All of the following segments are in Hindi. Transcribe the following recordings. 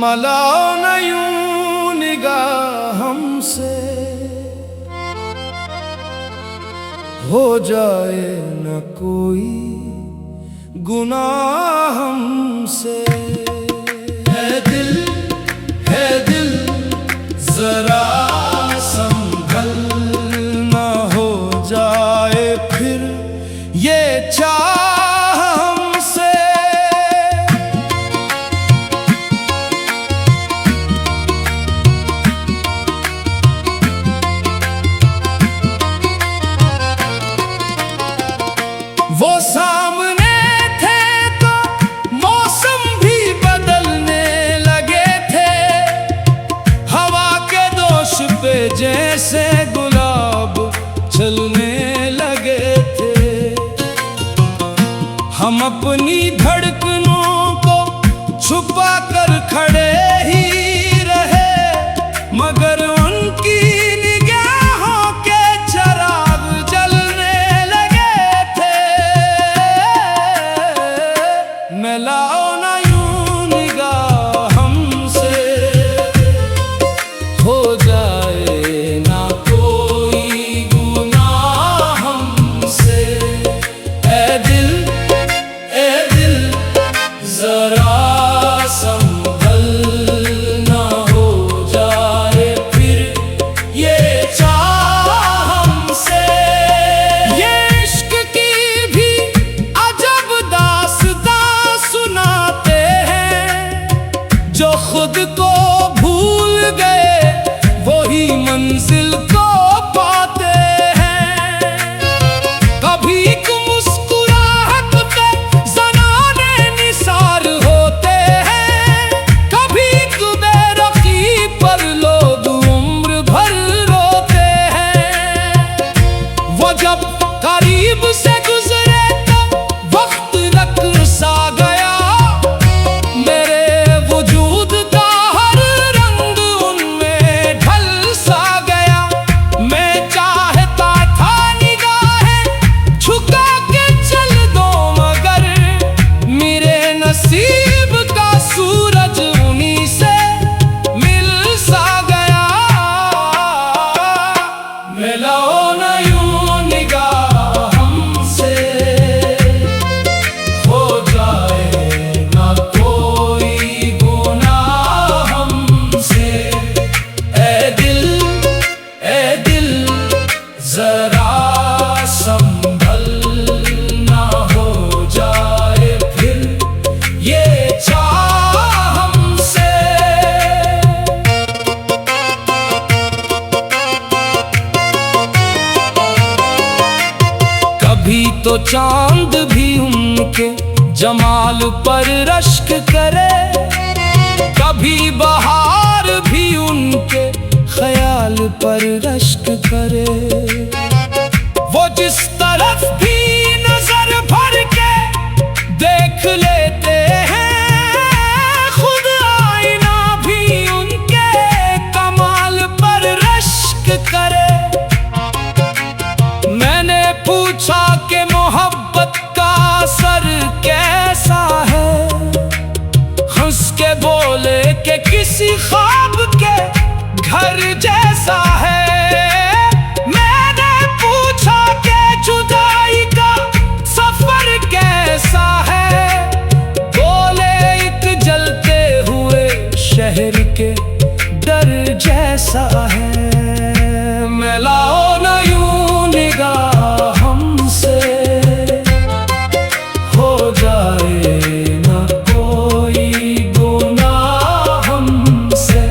मलाओ न यूं निगाह हमसे, हो जाए न कोई गुनाह हमसे। है दिल जरा संभल, न हो जाए फिर ये चाह हमसे। वो सामने थे तो मौसम भी बदलने लगे थे, हवा के दोष पे जैसे गुलाब चलने लगे थे। हम अपनी धड़कनों को छुपा कर खड़े ही रहे, मगर उनकी निगाहों के चिराग जलने लगे थे। मिलाओ ना यूं निगाह हमसे, हो जाए ना कोई गुनाह हमसे। ए दिल जरा संभल, ना हो जाए फिर ये चाह हमसे। ये इश्क की भी अजब दास्तां सुनाते हैं, जो खुद को भूल गए वही मंजिल को पाते हैं। कभी एक मुस्कुराहट पे ज़नाने निसार होते हैं, कभी एक बेरखी पर लोग उम्र भर रोते हैं। वो जब करीब से गुजरे तो वक्त रख सा गया, मेरे वजूद का हर रंग उनमें ढल सा गया। मैं चाहता था निगाहें झुका के चल दो, मगर मेरे नसीब का सूरज उन्हीं से मिल सा गया। मिलाओ न यूं निगाह हमसे, हो जाए ना कोई गुनाह हमसे। ए दिल जरा संभल, ना हो जाए फिर ये चाह हमसे। कभी तो चांद भी उनके जमाल पर रश्क करे, कभी बहार भी उनके ख्याल पर रश्क करे। वो जिस तरफ भी नजर भर के देख लेते हैं, खुद आईना भी उनके कमाल पर रश्क करे। मैंने पूछा कि मोहब्बत का असर कैसा है, हंस के बोले कि किसी ख्वाब के घर जैसा है। मैंने पूछा कि जुदाई का सफर कैसा है, बोले एक जलते हुए शहर के डर जैसा है। मिलाओ न यूं निगाह हमसे, हो जाए ना कोई गुनाह हमसे।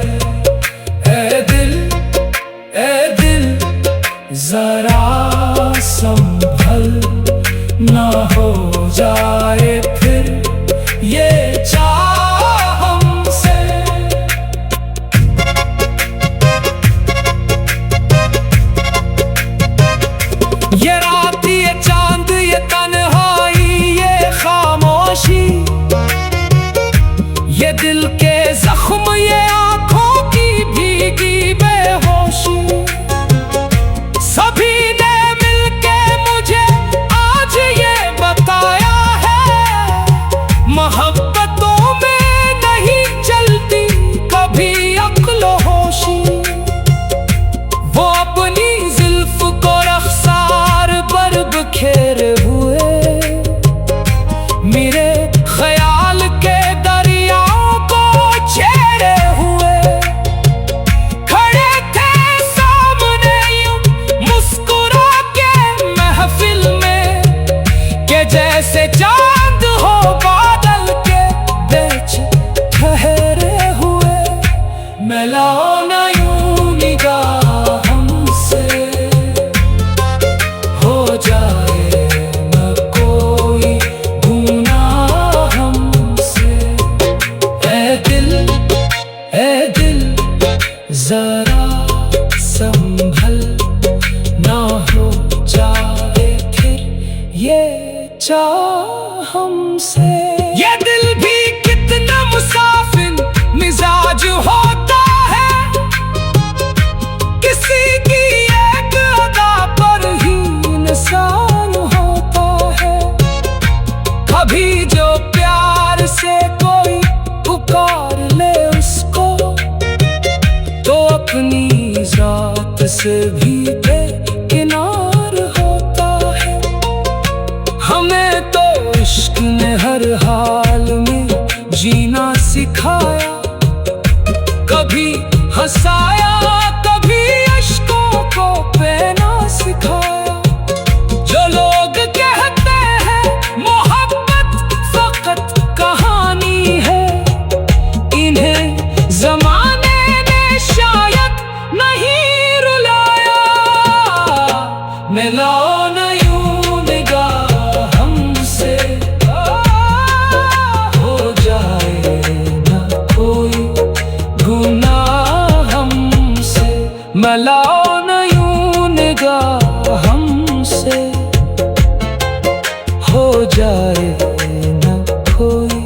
ए दिल जरा संभल, ना हो जाए फिर ये चाह हमसे। ये रात, ये चांद, ये तन्हाई, ये खामोशी, ये दिल के जख्म, ये आंखों की भीगी बेहोशी। संभल ना हो जाए फिर ये चाह हमसे। ये दिल भी कितना मुसाफिर मिजाज होता है, किसी की एक अदा पर ही इंसान होता है। कभी जो प्यार से कोई पुकार ले उसको, तो अपनी जात से भी बेकिनार होता है। हमें तो इश्क ने हर हाल में जीना सिखाया, कभी हंसाया कभी अश्कों को बहना सिखाया। जो लोग कहते हैं मोहब्बत फकत कहानी है, इन्हें जमाने ने शायद नहीं रुलाया। मिलाओ न यूं निगाह हमसे, हो जाए न कोई गुनाह हमसे। मिलाओ न यूं निगाह हमसे, हो जाए न कोई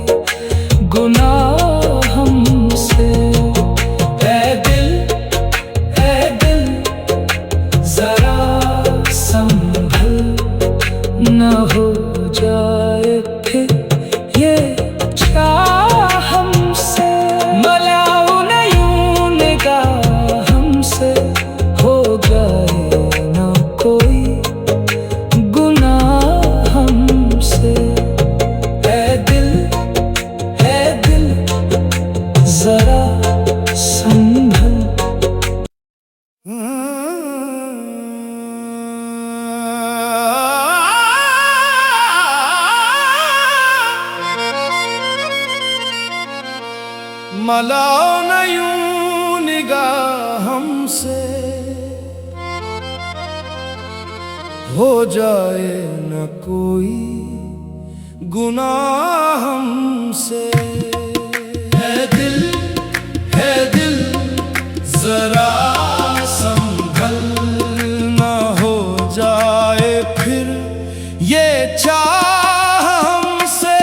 गुनाह हमसे। ऐ दिल जरा संभल न हो जाए फिर ये चाह हमसे। मिलाओ न यूं निगाह हमसे, हो जाए न कोई गुनाह हमसे। ऐ दिल जरा संभल। मिलाओ न यूं निगाह हमसे, हो जाए न कोई गुनाह हमसे। है दिल जरा संभल न हो जाए फिर ये चाह हमसे।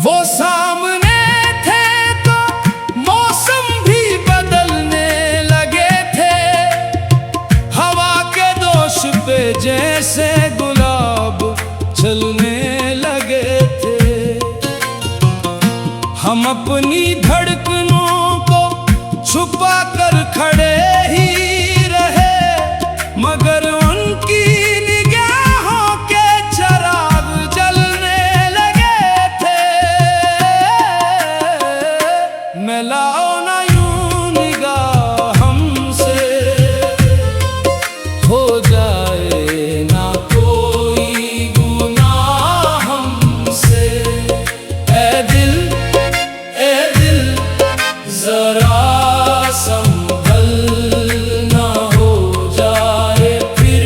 वो सामने थे तो मौसम भी बदलने लगे थे, हवा के दोष पे जैसे गुलाब चलने लगे थे। हम अपनी धड़कनों को छुपा कर खड़े ही रहे, मगर उनकी निगाहों के चराग जलने लगे थे। मिलाओ न यूं निगाह हमसे, हो जाए ना कोई गुनाह हमसे। ऐ दिल जरा संभल न हो जाए फिर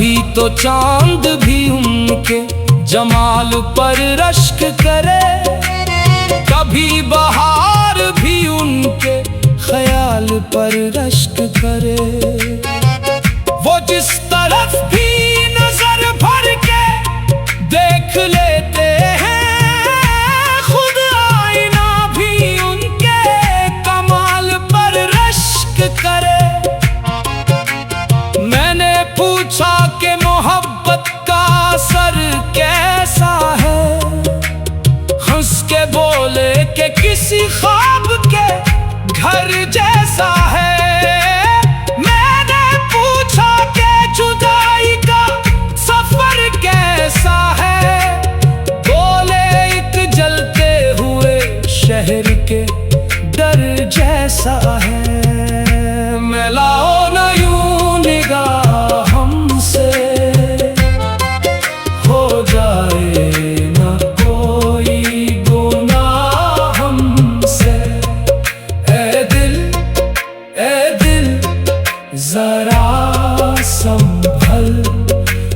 कभी तो चांद भी उनके जमाल पर रश्क करे, कभी बहार भी उनके ख्याल पर रश्क करे। वो जिस तरफ भी नजर भर के देख लेते हैं, खुद आईना भी उनके कमाल पर रश्क करे। मैंने पूछा कि मोहब्बत का असर कैसा है, हंस के बोले कि किसी ख्वाब के घर जैसा है। मैंने पूछा कि जुदाई का सफर कैसा है, बोले एक जलते हुए शहर के डर जैसा है। मिलाओ न यूं निगाह हमसे, हो जाए न कोई गुनाह हमसे। ए दिल जरा संभल,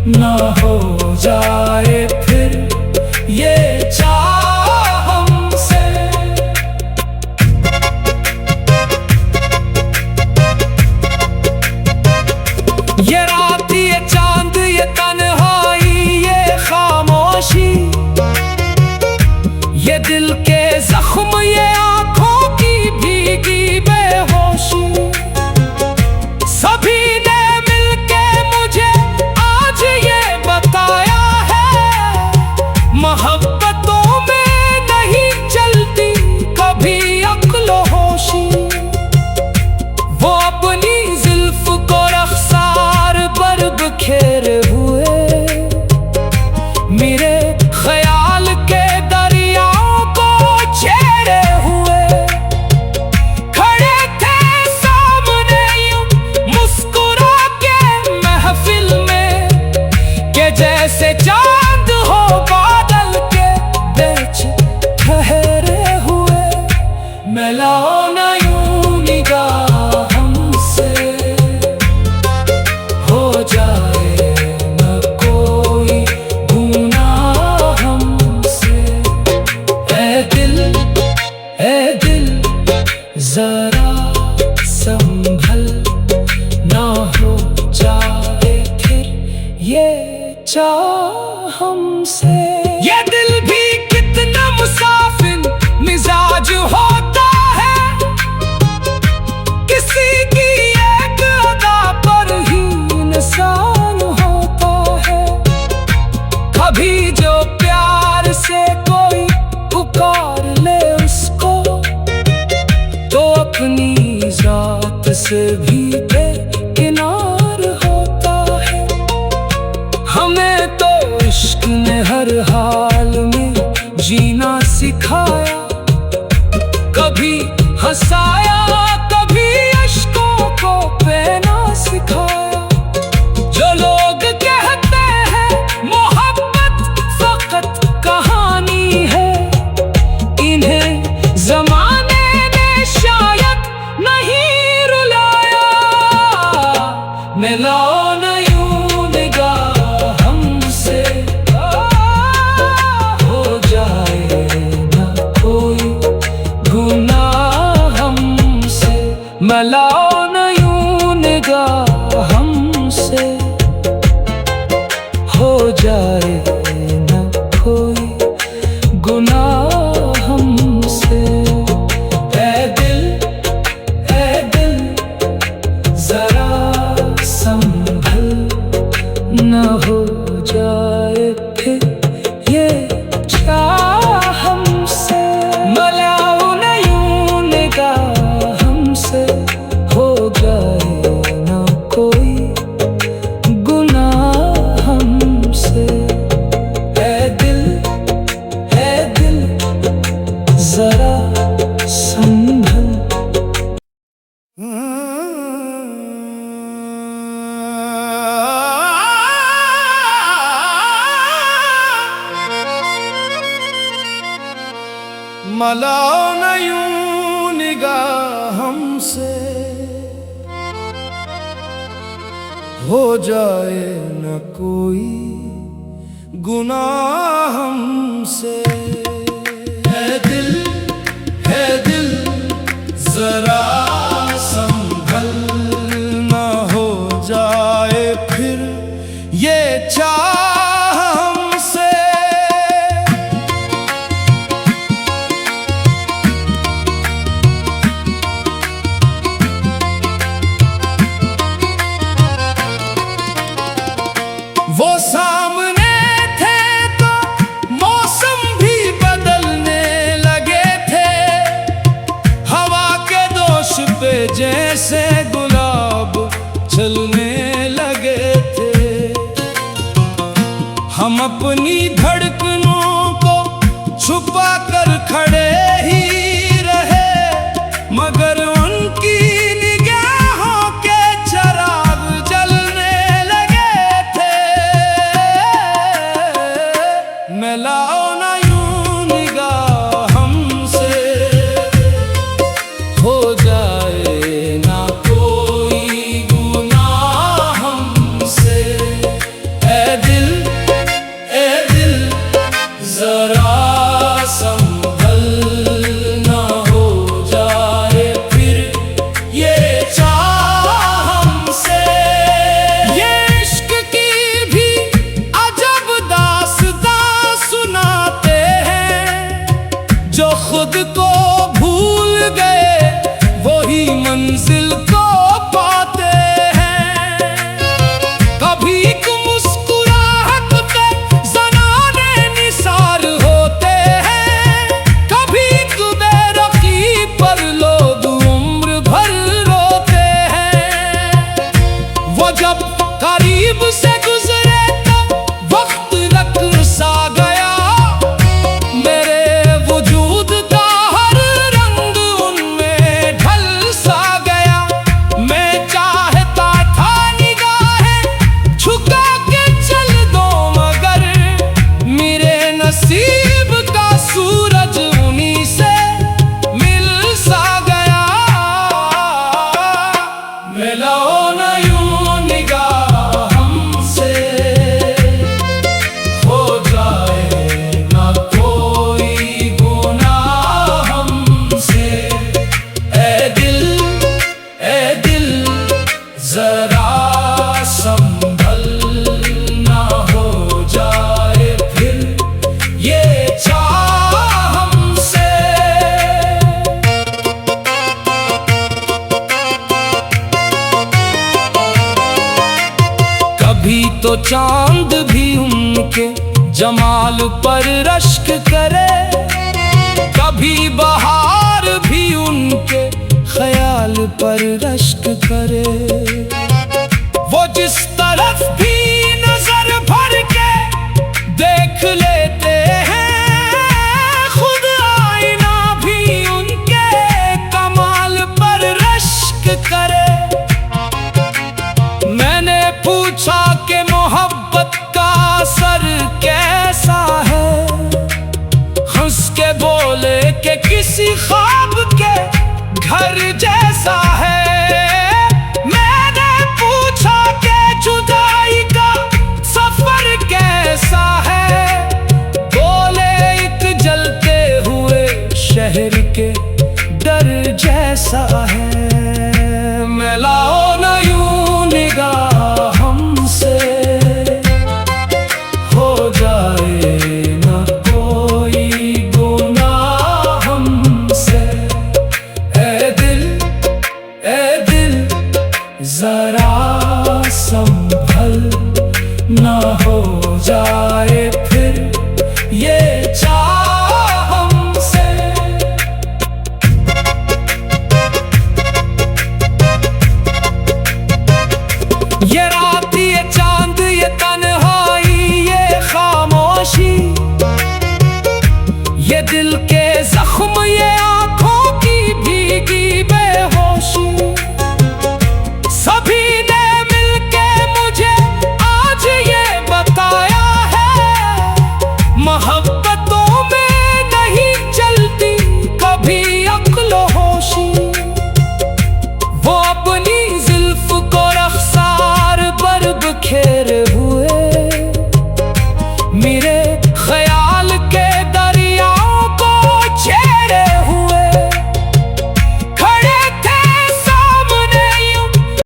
न हो जाए फिर ये चाह हमसे। ये रात, ये चांद, ये तन्हाई, ये खामोशी, ये दिल के जख्म, ये आंखों की भीगी बेहोशी, सभी ने मिलके मुझे आज ये बताया है, मोहब्बतों में नहीं चलती कभी अक्ल होशी। वो अपनी जुल्फ को रख्सार पर बिखेरे हुए, मेरे ख्याल के दरियाओं को छेड़े हुए खड़े थे सामने यूं मुस्कुरा के महफिल में, कि जैसे चांद हो बादल के बीच ठहरे हुए। मिलाओ न यूं निगाह हमसे, हो जाए न कोई गुनाह हमसे। ए दिल जरा संभल, ना हो जाए फिर ये चाह हमसे। ये दिल भी कितना मुसाफिर मिजाज होता है, किसी की एक अदा पर ही इंसान होता है। कभी जो प्यार से कोई पुकार ले उसको, तो अपनी जात से भी बेकिनार होता है। हमें तो इश्क ने हर हाल में जीना सिखाया, कभी हंसाया, कभी अश्कों को पहना सिखाया। जो लोग कहते हैं मोहब्बत फकत कहानी है, इन्हें जमाने ने शायद नहीं रुलाया। मिलाओ न यूं निगाह हमसे, हो जाए न कोई गुनाह हमसे। मिलाओ न यूं निगाह हमसे, हो जाए न कोई गुनाह हमसे। ए दिल जरा संभल, न हो जाए फिर ये चाह हमसे। मिलाओ न यूं निगाह हमसे, हो जाए न कोई गुनाह हमसे। ए दिल जरा संभल। मिलाओ न यूं निगाह हमसे, हो जाए न कोई गुनाह हमसे। है दिल जरा संभल, न हो जाए फिर ये चाह हमसे। वो सामने थे तो मौसम भी बदलने लगे थे, हवा के दोष पे जैसे गुलाब चलने लगे थे। हम अपनी धड़कनों को छुपा कर खड़े ही रहे, मगर उनकी निगाहों के चराग जलने लगे थे। मिलाओ ना यूं निगाह हमसे, हो जाए ना कोई गुनाह हमसे। ए दिल जरा संभल, ना हो जाए फिर ये चाह हमसे। ये इश्क की भी अजब दास्तां सुनाते हैं, जो खुद को भूल गए वही मंजिल को पाते हैं। कभी एक मुस्कुराहट पे ज़नाने निसार होते हैं, कभी एक बेरखी पर लोग उम्र भर रोते हैं। वो जब करीब से गुजरे तो वक्त रख सा गया, मेरे वजूद का हर रंग उनमें ढल सा गया। मैं चाहता था निगाहें झुका के चल दो, मगर मेरे नसीब का सूरज उन्हीं से मिल सा गया। मिलाओ ना यूं निगाह हमसे, हो जाए ना कोई गुनाह हमसे। ए दिल जरा संभल, ना हो जाए फिर ये चाह हमसे। कभी तो चांद भी उनके जमाल पर रश्क करे, कभी बहार भी उनके ख्याल पर रश्क करे। वो जिस तरफ भी नजर भर के देख लेते हैं, खुद आईना भी उनके कमाल पर रश्क करे। मैंने पूछा कि मोहब्बत का असर कैसा है, हंस के बोले कि किसी ख्वाब के घर जैसा है। मैंने पूछा कि जुदाई का सफर कैसा है, बोले एक जलते हुए शहर के डर जैसा है। मिलाओ ना यूं निगाह हमसे, हो जाए ना कोई गुनाह हमसे। ए दिल जरा संभल, ना हो जाए फिर ये चाह हमसे। ये रात, ये चांद, ये तन्हाई, ये खामोशी, ये दिल के जख्म, ये आंखों की भीगी बेहोशी, सभी ने मिलके मुझे आज ये बताया है।